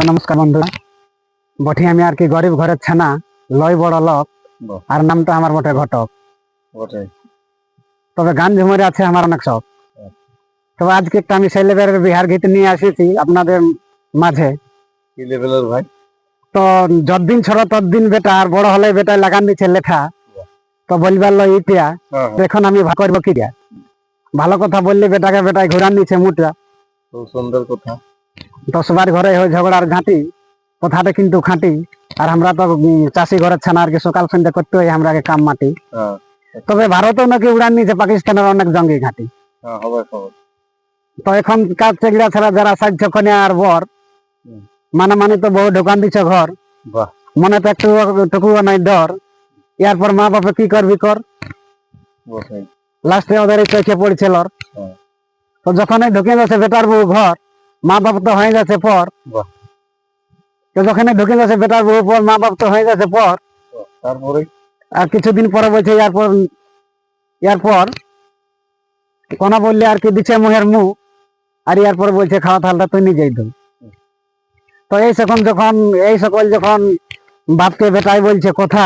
তো নমস্কার বন্ধুরা, বঠি আমি আর কি গরিব ঘরের ছানা, লয় বড় লোক, আর নামটা আমার বটে ঘটক। তবে গান ঝুমরে আছে আমার অনেক শখ। তবে আজকে একটা আমি সেই লেভেলের বিহার গীত নিয়ে আসিছি আপনাদের মাঝে। কি লেভেলের ভাই? তো যতদিন ছোট ততদিন বেটা, আর বড় হলে বেটা লাগান দিচ্ছে লেখা। তো বলবার লো ইতিয়া, এখন আমি করবো কি দিয়া? ভালো কথা বললে বেটাকে বেটায় ঘুরান দিচ্ছে মুটা। খুব সুন্দর কথা। তো সবার ঘরে হয় ঝগড়ার ঘাঁটি, কথাটা কিন্তু খাঁটি। আর আমরা তো চাষি ঘরের ছানা, আর কি সকাল সন্ধ্যা করতে হয় আমরা কাম মাটি। তবে ভারতও নাকি উড়ান নিয়েছে পাকিস্তানের অনেক জঙ্গি ঘাঁটি। তো এখন কাজ চেগড়া ছাড়া যারা সাহায্য কনে আর বর মানে তো বহু দোকান দিচ্ছে ঘর, মনে তো একটু টুকুও নাই ডর। এরপর মা বাবা কি করবি কর, লাস্টে ওদের চোখে পড়ছিল। তো যখন ঢুকে যাচ্ছে বেটার বউ ঘর, মা বাবা তো হয়ে যাচ্ছে পর। তো যখন ঢুকে যাচ্ছে বেটার বউ পর, মা বাবা তো হয়ে যাচ্ছে পর। তারপরে আর কিছুদিন পরে বলছে এরপর কোনা বললে আর কি দিচ্ছে মুহের মুখ, আর এরপর বলছে খাওয়া থালটা তুই নিজেই ধু। তো এই সকল যখন বাপকে বেটাই বলছে কথা,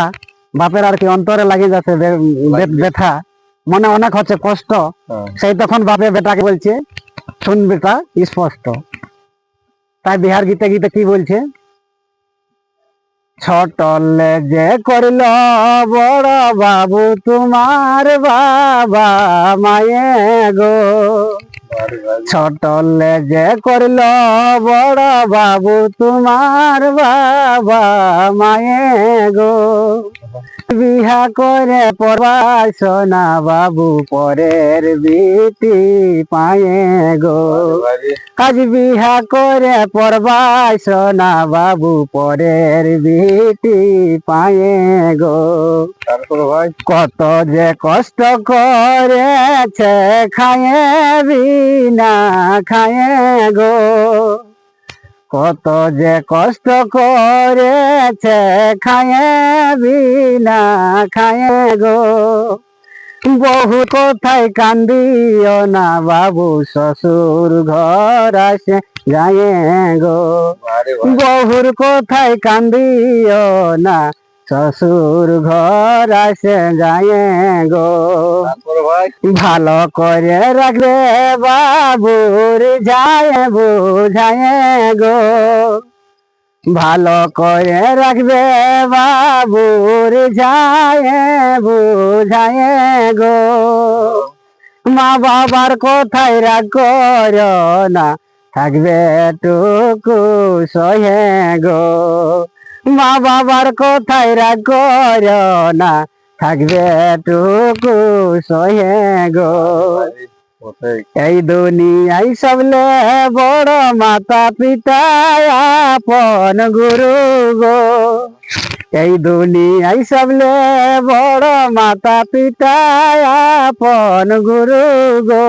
বাপের আর কি অন্তরে লাগে যাচ্ছে ব্যথা, মনে অনেক হচ্ছে কষ্ট। সেই তখন বাপে বেটাকে বলছে শুন বেটা স্পষ্ট। তাই বিহার গীতে গীতে কি বলছে, ছোটলে যে করিল বড় বাবু তোমার বাবা মায়ে গো, ছোটলে যে করিল বড় বাবু তোমার বাবা মায়ে গো, বিহা করে পড়বাই সোনা বাবু পরের বিটি পায়ে গো, আজ বিহা করে পড়বাই সোনা বাবু পরের বিটি পায়ে গো। কত যে কষ্ট করেছে খায়ে বিনা খায়ে গো, কত যে কষ্ট করেছে খায়ে বিনা খায়ে গো, বহু কোথায় কান্দিও না বাবু শ্বশুর ঘর আসে যায় গো, বহুর কোথায় কান্দিও না শ্বশুর ঘর আসে যায় গো, ভালো করে রাখবে বাবুর যায় বুঝায় গো, ভালো করে রাখবে বাবুর যায় বুঝায় গো, মা বাবার কোথায় রাগ করো না থাকবে টুকু সহে গো, মা বাবার কোথায় রাগ করো না থাকবে টুকু সহে গো। এই দুনিয়ায় সবলে বড় মাতা পিতা আপন গুরু গো, এই দুনিয়ায় সবলে বড় মাতা পিতা আপন গুরু গো,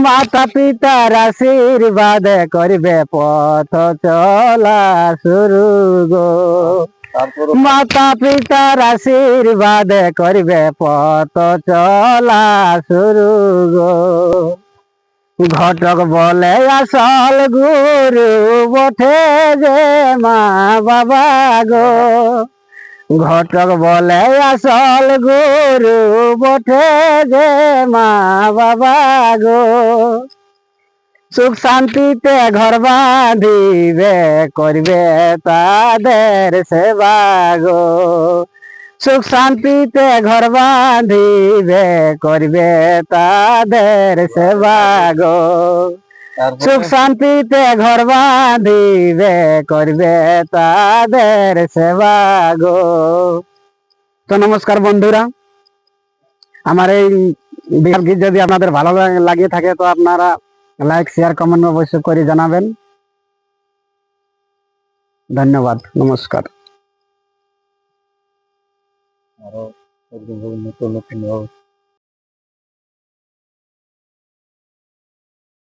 মাতা পিতার আশীর্বাদ করবে পথ চলা শুরু গো, মাতা পিতার আশীর্বাদ করবে পথ চলা শুরু গো, ঘটক বলে আসল গুরু বটে যে মা বাবা গো, ঘটক বলে আসল গুরু বটে যে মা বাবা গো, সুখ শান্তিতে ঘর বাঁধিবে করবে তাদের সেবা গো, সুখ শান্তিতে ঘর বাঁধিবে করবে তাদের সেবা গো, সুখ শান্তিতে ঘর বাঁধিবে করবে তাদের সেবা গো। তো নমস্কার বন্ধুরা, আমার এই বিহার গীত যদি আপনাদের ভালো লাগে থাকে তো আপনারা লাইক শেয়ার কমেন্ট অবশ্যই করে জানাবেন। ধন্যবাদ, নমস্কার। আরো নতুন নতুন